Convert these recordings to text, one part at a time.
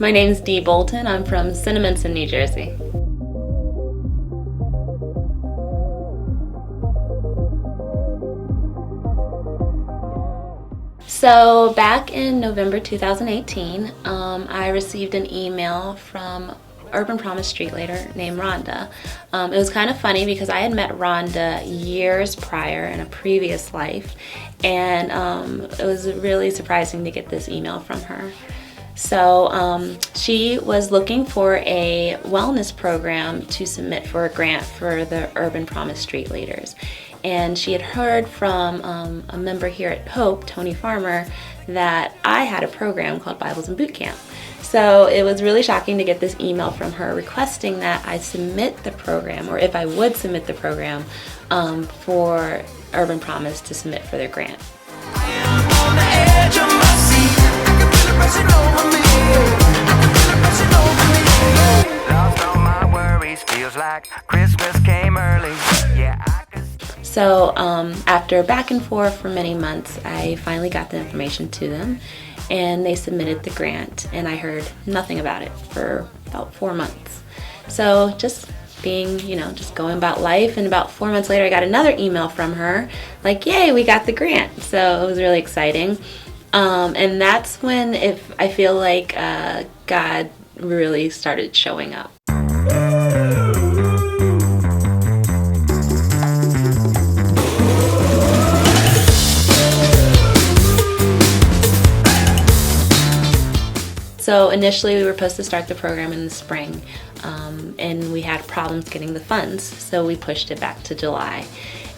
My name's Dee Bolton. I'm from Cinnaminson, New Jersey. So back in November 2018, I received an email from Urban Promise street leader named Rhonda. It was kind of funny because I had met Rhonda years prior in a previous life, and it was really surprising to get this email from her. So she was looking for a wellness program to submit for a grant for the Urban Promise street leaders. And she had heard from a member here at Hope, Tony Farmer, that I had a program called Bibles in Boot Camp. So it was really shocking to get this email from her requesting that I submit the program, or if I would submit the program, for Urban Promise to submit for their grant. So after back and forth for many months, I finally got the information to them, and they submitted the grant, and I heard nothing about it for about 4 months. So just being, just going about life, and about 4 months later I got another email from her like, yay, we got the grant. So it was really exciting. And that's when I feel like God really started showing up. So initially we were supposed to start the program in the spring, and we had problems getting the funds, so we pushed it back to July.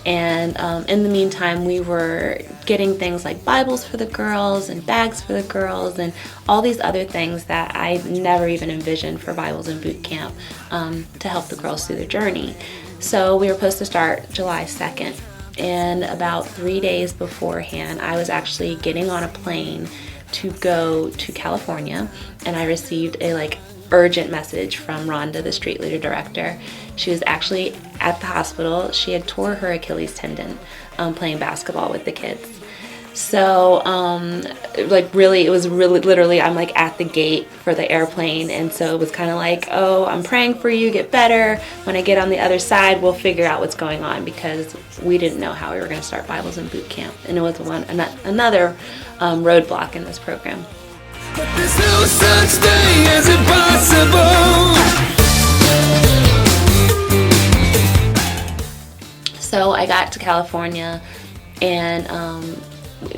And in the meantime, we were getting things like Bibles for the girls and bags for the girls and all these other things that I never even envisioned for Bibles in Boot Camp to help the girls through their journey. So we were supposed to start July 2nd, and about 3 days beforehand, I was actually getting on a plane to go to California, and I received a urgent message from Rhonda, the street leader director. She was actually at the hospital. She had tore her Achilles tendon playing basketball with the kids. So it was really literally, I'm at the gate for the airplane, and so it was kind of like, oh, I'm praying for you, get better. When I get on the other side, we'll figure out what's going on, because we didn't know how we were going to start Bibles in Boot Camp, and it was another roadblock in this program. But there's no such thing as impossible. So I got to California, and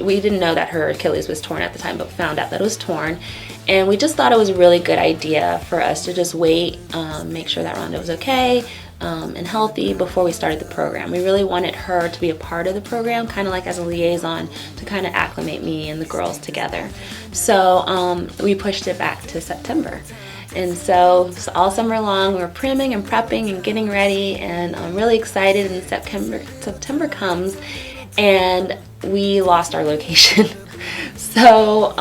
we didn't know that her Achilles was torn at the time, but found out that it was torn. And we just thought it was a really good idea for us to just wait, make sure that Rhonda was okay and healthy before we started the program. We really wanted her to be a part of the program, kind of like as a liaison, to kind of acclimate me and the girls together. So we pushed it back to September. And so all summer long we were primming and prepping and getting ready, and I'm really excited. And September comes, and we lost our location. So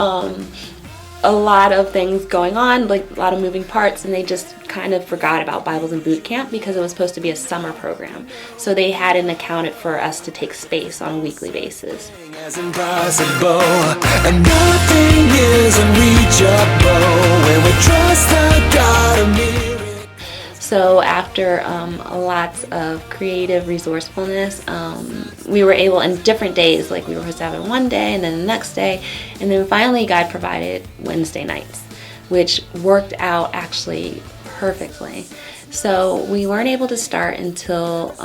a lot of things going on, a lot of moving parts, and they just kind of forgot about Bibles in Boot Camp because it was supposed to be a summer program. So they hadn't accounted for us to take space on a weekly basis. Impossible, and nothing is unreachable when we trust the God of miracles. So after lots of creative resourcefulness, we were able, in different days, we were supposed to have it one day and then the next day, and then finally God provided Wednesday nights, which worked out actually perfectly. So we weren't able to start until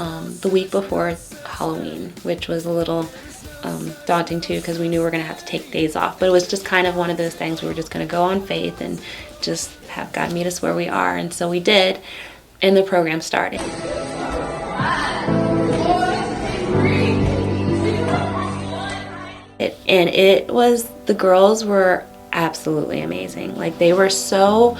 the week before Halloween, which was a little daunting too, because we knew we were going to have to take days off. But it was just kind of one of those things we were just going to go on faith and just have God meet us where we are. And so we did, and the program started. The girls were absolutely amazing. They were so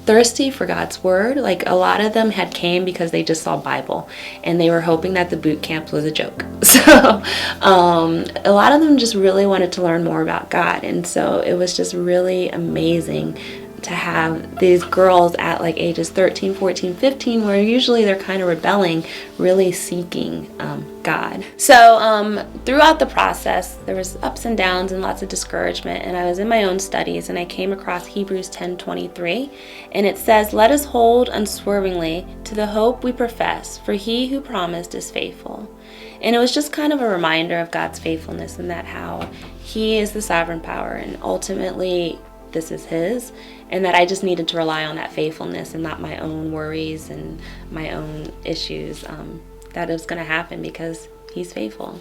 thirsty for God's word. A lot of them had came because they just saw Bible, and they were hoping that the boot camp was a joke. So a lot of them just really wanted to learn more about God, and so it was just really amazing to have these girls at like ages 13, 14, 15, where usually they're kind of rebelling, really seeking God. So throughout the process, there was ups and downs and lots of discouragement, and I was in my own studies, and I came across Hebrews 10:23, and it says, "Let us hold unswervingly to the hope we profess, for he who promised is faithful." And it was just kind of a reminder of God's faithfulness, and that how he is the sovereign power, and ultimately this is his, and that I just needed to rely on that faithfulness and not my own worries and my own issues, that it was going to happen because he's faithful.